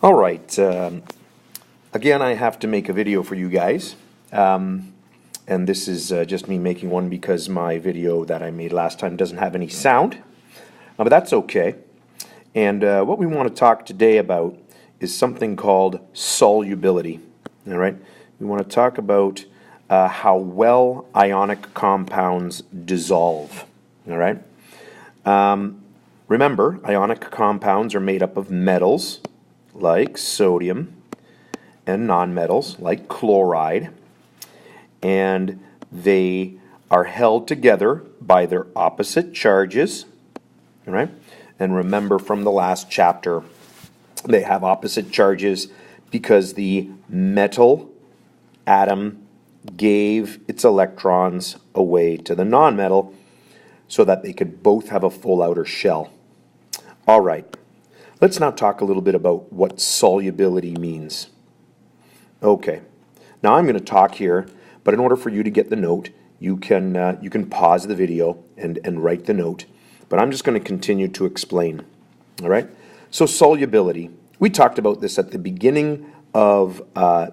All right. Again, I have to make a video for you guys. And this is just me making one because my video that I made last time doesn't have any sound. But that's okay. And what we want to talk today about is something called solubility. All right? We want to talk about how well ionic compounds dissolve. All right? Remember, ionic compounds are made up of metals like sodium and nonmetals like chloride, and they are held together by their opposite charges. All right? And remember from the last chapter, they have opposite charges because the metal atom gave its electrons away to the nonmetal so that they could both have a full outer shell. All right, let's now talk a little bit about what solubility means. Okay, now I'm going to talk here, but in order for you to get the note, you can pause the video and write the note. But I'm just going to continue to explain. All right, so solubility. We talked about this at the beginning of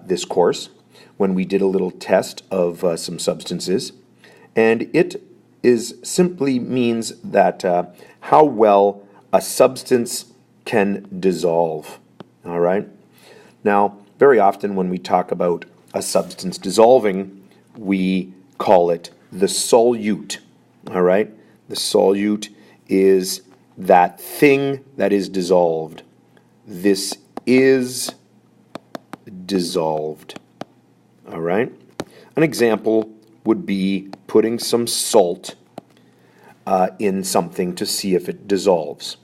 this course when we did a little test of some substances, and it simply means that how well a substance can dissolve. All right. Now, very often when we talk about a substance dissolving, we call it the solute. All right. The solute is that thing that is dissolved. This is dissolved. All right. An example would be putting some salt in something to see if it dissolves.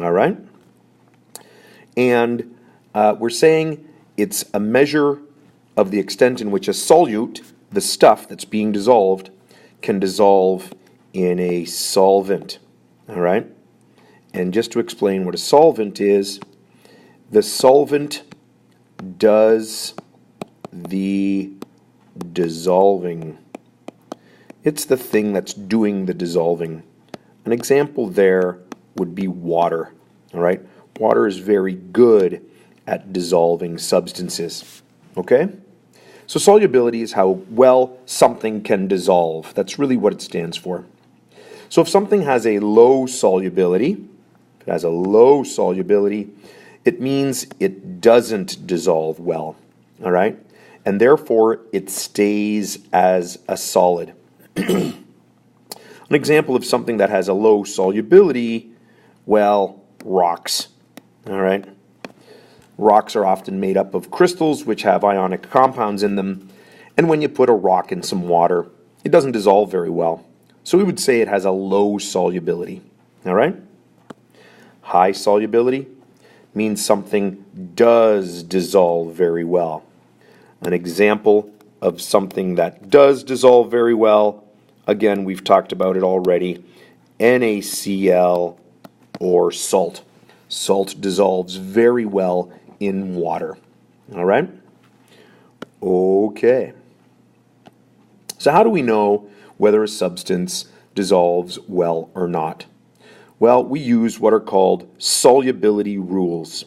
All right? And we're saying it's a measure of the extent in which a solute, the stuff that's being dissolved, can dissolve in a solvent. All right? And just to explain what a solvent is, the solvent does the dissolving. It's the thing that's doing the dissolving. An example there would be water. All right? Water is very good at dissolving substances. Okay? So solubility is how well something can dissolve. That's really what it stands for. So if something has a low solubility, it means it doesn't dissolve well. All right? And therefore it stays as a solid. An example of something that has a low solubility, well, rocks. All right? Rocks are often made up of crystals which have ionic compounds in them, and when you put a rock in some water, it doesn't dissolve very well. So we would say it has a low solubility. All right? High solubility means something does dissolve very well. An example of something that does dissolve very well, again, we've talked about it already, NaCl or salt. Salt dissolves very well in water. All right? Okay. So how do we know whether a substance dissolves well or not? Well, we use what are called solubility rules.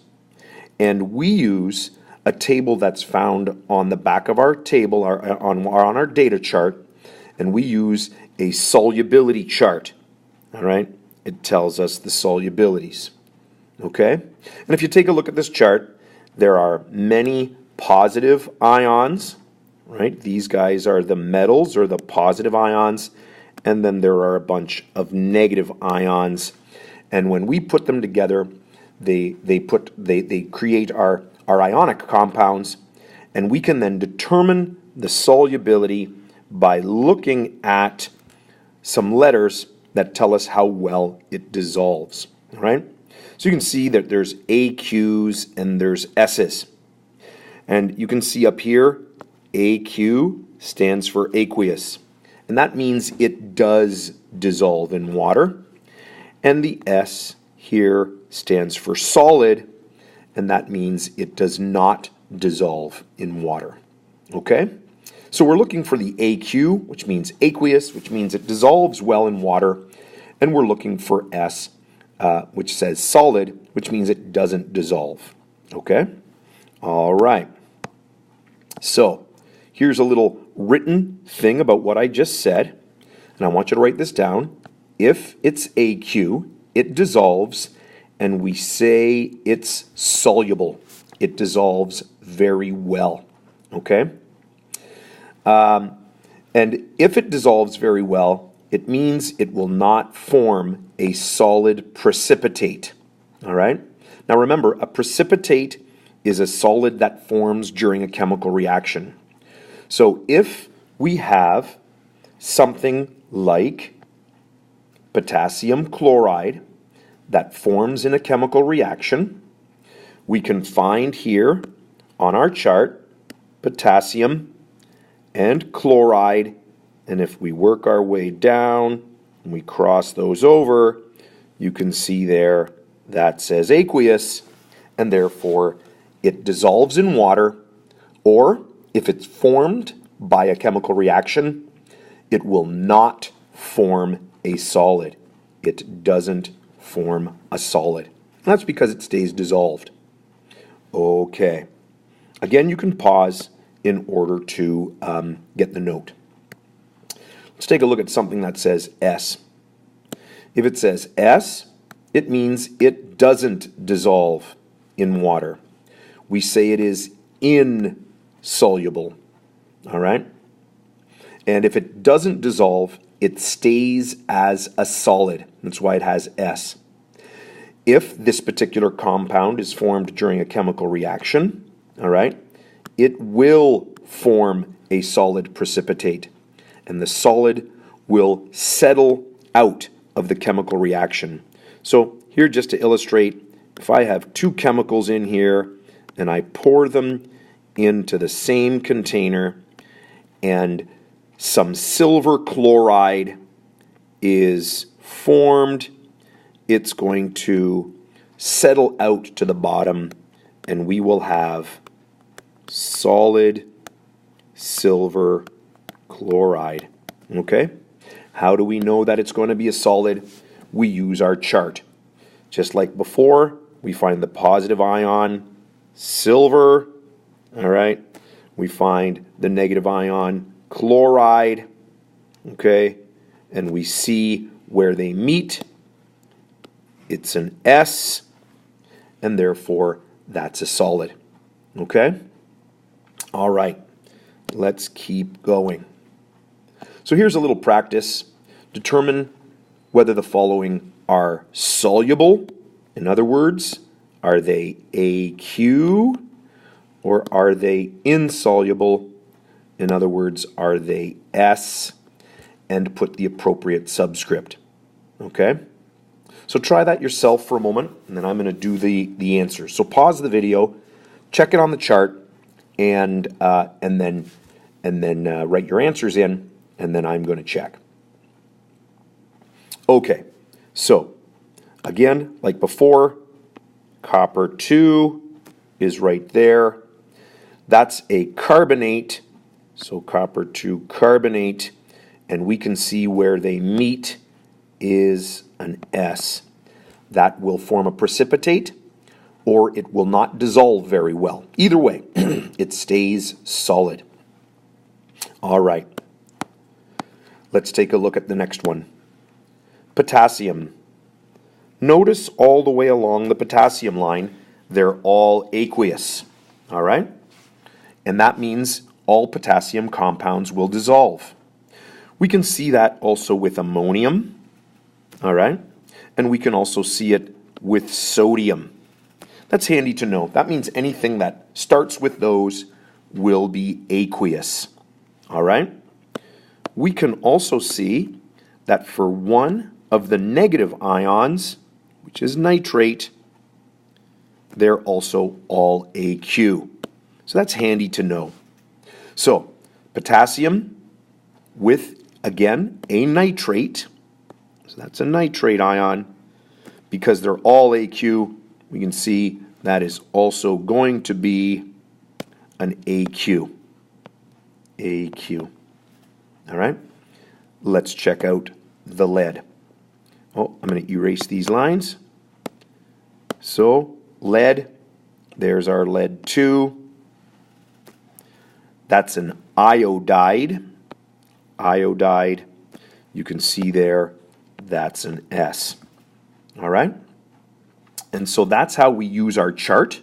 And we use a table that's found on the back of our table, on our data chart, and we use a solubility chart. All right? It tells us the solubilities. Okay? And if you take a look at this chart, there are many positive ions, right? These guys are the metals or the positive ions, and then there are a bunch of negative ions. And when we put them together, they create our ionic compounds, and we can then determine the solubility by looking at some letters that tell us how well it dissolves. All right? So you can see that there's AQs and there's S's. And you can see up here, AQ stands for aqueous. And that means it does dissolve in water. And the S here stands for solid, and that means it does not dissolve in water. Okay? So we're looking for the AQ, which means aqueous, which means it dissolves well in water, and we're looking for S, which says solid, which means it doesn't dissolve. Okay? All right. So, here's a little written thing about what I just said, and I want you to write this down. If it's AQ, it dissolves, and we say it's soluble. It dissolves very well. Okay? And if it dissolves very well, it means it will not form a solid precipitate. All right? Now remember, a precipitate is a solid that forms during a chemical reaction. So if we have something like potassium chloride that forms in a chemical reaction, we can find here on our chart potassium and chloride, and if we work our way down and we cross those over, you can see there that says aqueous, and therefore it dissolves in water, or if it's formed by a chemical reaction, it will not form a solid. It doesn't form a solid. That's because it stays dissolved. Okay. Again, you can pause in order to get the note. Let's take a look at something that says S. If it says S, it means it doesn't dissolve in water. We say it is insoluble. All right? And if it doesn't dissolve, it stays as a solid. That's why it has S. If this particular compound is formed during a chemical reaction, all right, it will form a solid precipitate, and the solid will settle out of the chemical reaction. So here, just to illustrate, if I have two chemicals in here and I pour them into the same container and some silver chloride is formed, it's going to settle out to the bottom, and we will have solid silver chloride. Okay? How do we know that it's going to be a solid? We use our chart. Just like before, we find the positive ion, silver. All right? We find the negative ion, chloride. Okay? And we see where they meet. It's an S, and therefore that's a solid. Okay? All right, let's keep going. So here's a little practice. Determine whether the following are soluble. In other words, are they AQ or are they insoluble? In other words, are they S? And put the appropriate subscript. Okay? So try that yourself for a moment, and then I'm going to do the answers. So pause the video, check it on the chart, and then write your answers in, and then I'm going to check. Okay, so again, like before, copper 2 is right there. That's a carbonate, so copper 2 carbonate, and we can see where they meet is an S. That will form a precipitate, or it will not dissolve very well. Either way, it stays solid. All right. Let's take a look at the next one. Potassium. Notice all the way along the potassium line, they're all aqueous. All right? And that means all potassium compounds will dissolve. We can see that also with ammonium. All right? And we can also see it with sodium. That's handy to know. That means anything that starts with those will be aqueous. All right? We can also see that for one of the negative ions, which is nitrate, they're also all AQ. So that's handy to know. So potassium with, again, a nitrate. So that's a nitrate ion. Because they're all AQ, we can see that is also going to be an AQ. AQ. All right? Let's check out the lead. Oh, I'm going to erase these lines. So, lead, There's our lead 2. That's an iodide. Iodide. You can see there, that's an S. All right? And so that's how we use our chart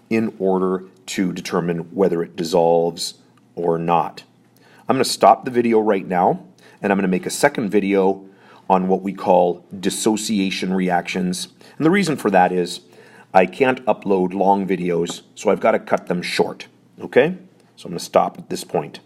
in order to determine whether it dissolves or not. I'm going to stop the video right now, and I'm going to make a second video on what we call dissociation reactions. And the reason for that is I can't upload long videos, so I've got to cut them short. Okay? So I'm going to stop at this point.